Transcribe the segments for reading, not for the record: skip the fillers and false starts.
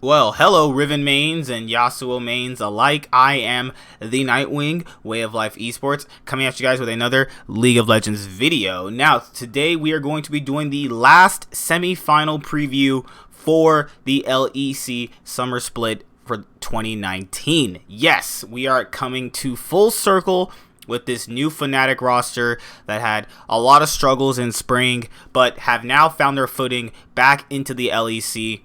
Well, hello Riven mains and Yasuo mains alike. I am the Nightwing, Way of Life Esports, coming at you guys with another League of Legends video. Now, today we are going to be doing the last semi-final preview for the LEC Summer Split for 2019. Yes, we are coming to full circle with this new Fnatic roster that had a lot of struggles in spring, but have now found their footing back into the LEC.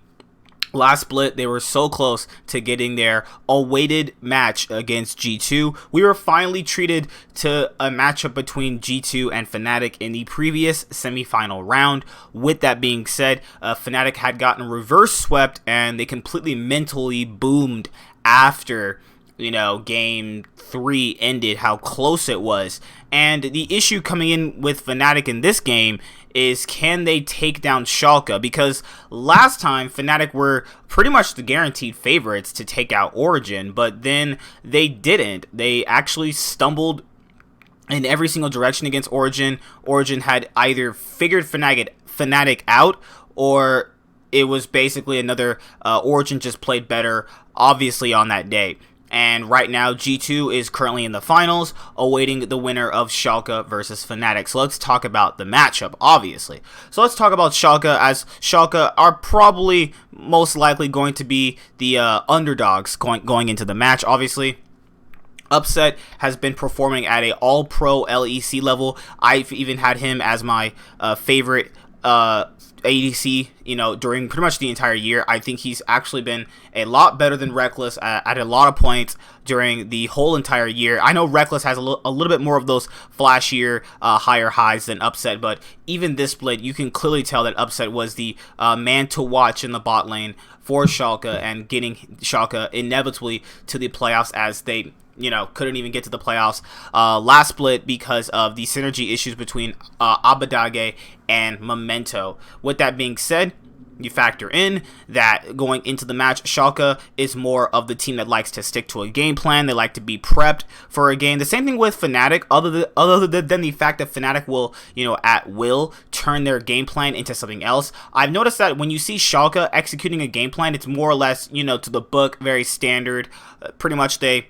Last split, they were so close to getting their awaited match against G2. We were finally treated to a matchup between G2 and Fnatic in the previous semifinal round. With that being said, Fnatic had gotten reverse swept and they completely mentally boomed after game 3 ended, how close it was. And the issue coming in with Fnatic in this game is, can they take down Schalke? Because last time Fnatic were pretty much the guaranteed favorites to take out Origin, but then they didn't. They actually stumbled in every single direction against Origin. Origin had either figured Fnatic out, or it was basically another Origin just played better, obviously, on that day. And right now, G2 is currently in the finals, awaiting the winner of Schalke versus Fnatic. So let's talk about the matchup, obviously. So let's talk about Schalke, as Schalke are probably most likely going to be the underdogs going into the match, obviously. Upset has been performing at a all-pro LEC level. I've even had him as my favorite ADC, during pretty much the entire year. I think he's actually been a lot better than Reckless at a lot of points during the whole entire year. I know Reckless has a little bit more of those flashier, higher highs than Upset, but even this split, you can clearly tell that Upset was the man to watch in the bot lane for Schalke, and getting Schalke inevitably to the playoffs, as they couldn't even get to the playoffs last split because of the synergy issues between Abadage and Memento. With that being said, you factor in that going into the match, Schalke is more of the team that likes to stick to a game plan. They like to be prepped for a game. The same thing with Fnatic, other than the fact that Fnatic will, at will turn their game plan into something else. I've noticed that when you see Schalke executing a game plan, it's more or less, to the book, very standard. Pretty much they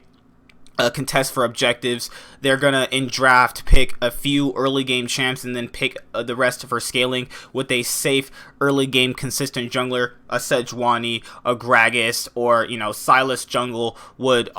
contest for objectives. They're gonna in draft pick a few early game champs and then pick the rest for scaling with a safe early game consistent jungler. A Sejuani, a Gragas, or Silas jungle would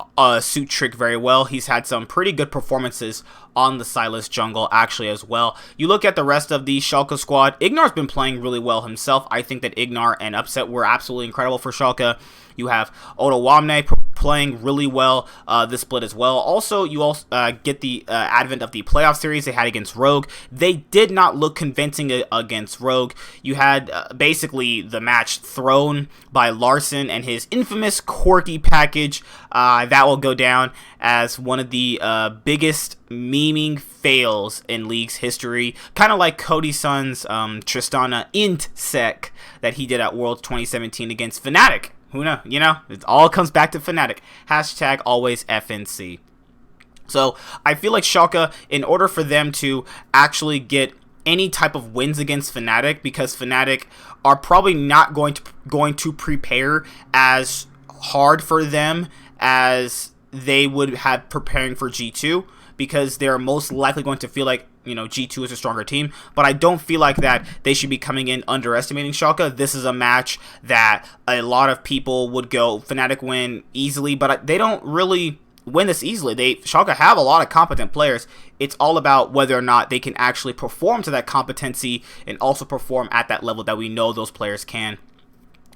suit Trick very well. He's had some pretty good performances on the Silas jungle actually as well. You look at the rest of the Schalke squad, Ignar's been playing really well himself. I think that Ignar and Upset were absolutely incredible for Schalke. You have Otawamne playing really well this split as well. Also, you also get the advent of the playoff series they had against Rogue. They did not look convincing against Rogue. You had basically the match thrown by Larson and his infamous quirky package. That will go down as one of the biggest memeing fails in League's history. Kind of like Cody Sun's Tristana int sec that he did at Worlds 2017 against Fnatic. Who knows? It all comes back to Fnatic. Hashtag always FNC. So I feel like Schalke, in order for them to actually get any type of wins against Fnatic, because Fnatic are probably not going to prepare as hard for them as they would have preparing for G2, because they're most likely going to feel like G2 is a stronger team, but I don't feel like that they should be coming in underestimating Schalke. This is a match that a lot of people would go Fnatic win easily, but they don't really win this easily. Schalke have a lot of competent players. It's all about whether or not they can actually perform to that competency and also perform at that level that we know those players can.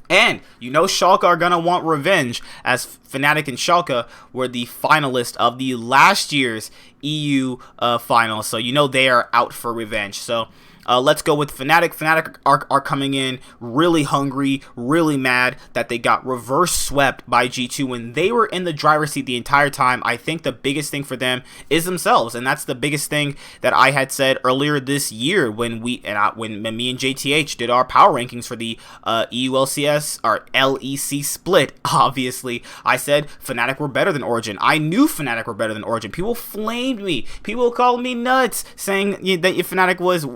And Schalke are going to want revenge, as Fnatic and Schalke were the finalists of the last year's EU final. So they are out for revenge. So let's go with Fnatic. Fnatic are coming in really hungry, really mad that they got reverse swept by G2 when they were in the driver's seat the entire time. I think the biggest thing for them is themselves, and that's the biggest thing that I had said earlier this year when me and JTH did our power rankings for the EULCS or LEC split. Obviously, I said Fnatic were better than Origin. I knew Fnatic were better than Origin. People flamed me. People called me nuts, saying that Fnatic was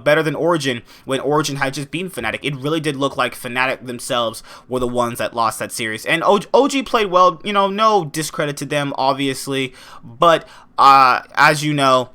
better than Origin when Origin had just beaten Fnatic. It really did look like Fnatic themselves were the ones that lost that series. And OG played well. No discredit to them, obviously, but as you know,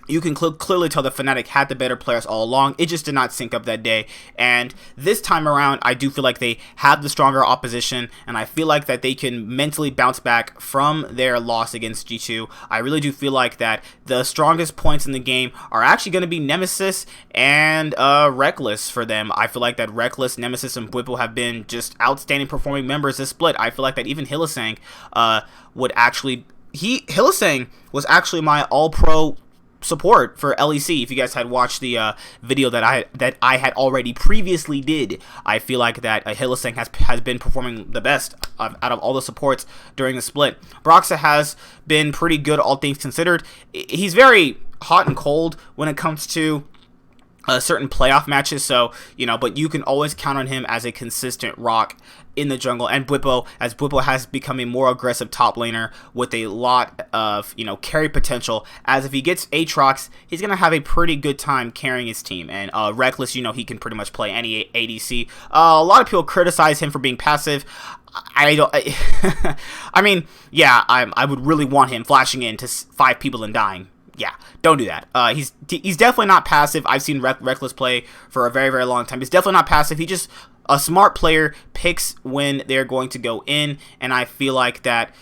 you can clearly tell that Fnatic had the better players all along. It just did not sync up that day. And this time around, I do feel like they have the stronger opposition, and I feel like that they can mentally bounce back from their loss against G2. I really do feel like that the strongest points in the game are actually going to be Nemesis and Reckless for them. I feel like that Reckless, Nemesis, and Bwipo have been just outstanding performing members this split. I feel like that even Hylissang Hylissang was actually my all-pro support for LEC. If you guys had watched the video that I had already previously did, I feel like that Hylissang has been performing the best out of all the supports during the split. Broxa has been pretty good, all things considered. He's very hot and cold when it comes to certain playoff matches, so but you can always count on him as a consistent rock in the jungle. And Bwipo, as Bwipo has become a more aggressive top laner with a lot of carry potential, as if he gets Aatrox, he's gonna have a pretty good time carrying his team. And Reckless, he can pretty much play any ADC. A lot of people criticize him for being passive. I mean, yeah, I would really want him flashing into 5 people and dying. Yeah, don't do that. He's definitely not passive. I've seen Reckless play for a very, very long time. He's definitely not passive. He just a smart player picks when they're going to go in, and I feel like that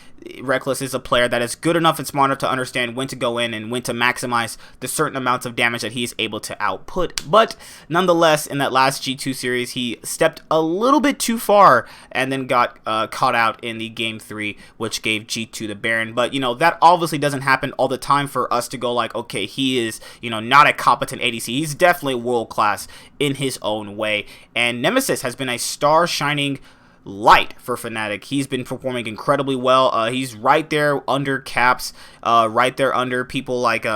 Reckless is a player that is good enough and smart enough to understand when to go in and when to maximize the certain amounts of damage that he is able to output. But nonetheless, in that last G2 series, he stepped a little bit too far and then got caught out in the game 3, which gave G2 the Baron. But that obviously doesn't happen all the time for us to go like, okay, he is not a competent ADC. He's definitely world class in his own way. And Nemesis has been a star shining light for Fnatic. He's been performing incredibly well. He's right there under Caps, right there under people like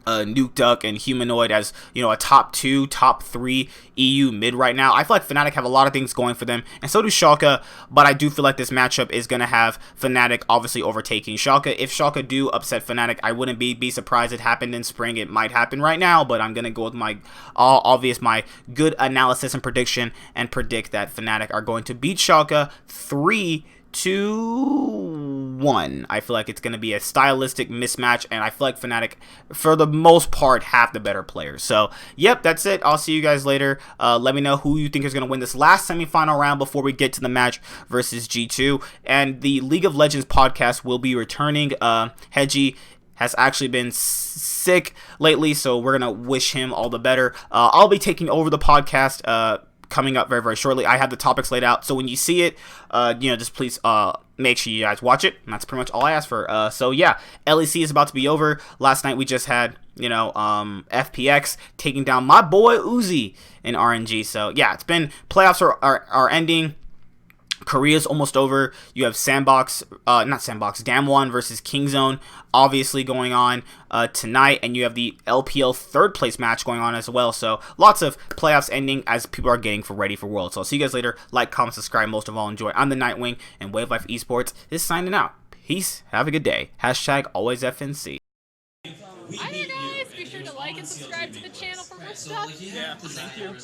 Nuke Duck and Humanoid as a top 2, top 3 EU mid right now. I feel like Fnatic have a lot of things going for them, and so do Schalke, but I do feel like this matchup is going to have Fnatic obviously overtaking Schalke. If Schalke do upset Fnatic, I wouldn't be surprised. It happened in spring. It might happen right now, but I'm going to go with my my good analysis and prediction and predict that Fnatic are going to beat Schalke 3-1. I feel like it's going to be a stylistic mismatch, and I feel like Fnatic, for the most part, have the better players. So, yep, that's it. I'll see you guys later. Let me know who you think is going to win this last semifinal round before we get to the match versus G2. And the League of Legends podcast will be returning. Hedgie has actually been sick lately, so we're going to wish him all the better. I'll be taking over the podcast coming up very, very shortly. I have the topics laid out, so when you see it, just please make sure you guys watch it, and that's pretty much all I ask for. So yeah, LEC is about to be over. Last night we just had FPX taking down my boy Uzi in RNG. So yeah, it's been playoffs are ending. Korea's almost over. You have Damwon versus Kingzone obviously going on tonight, and you have the LPL third place match going on as well. So lots of playoffs ending as people are getting ready for Worlds. So I'll see you guys later. Like, comment, subscribe. Most of all, enjoy. I'm the Nightwing, and Wave Life Esports is signing out. Peace. Have a good day. Hashtag always FNC. Hi there, guys. Be sure to like and subscribe to the channel for more stuff. Yeah, thank you.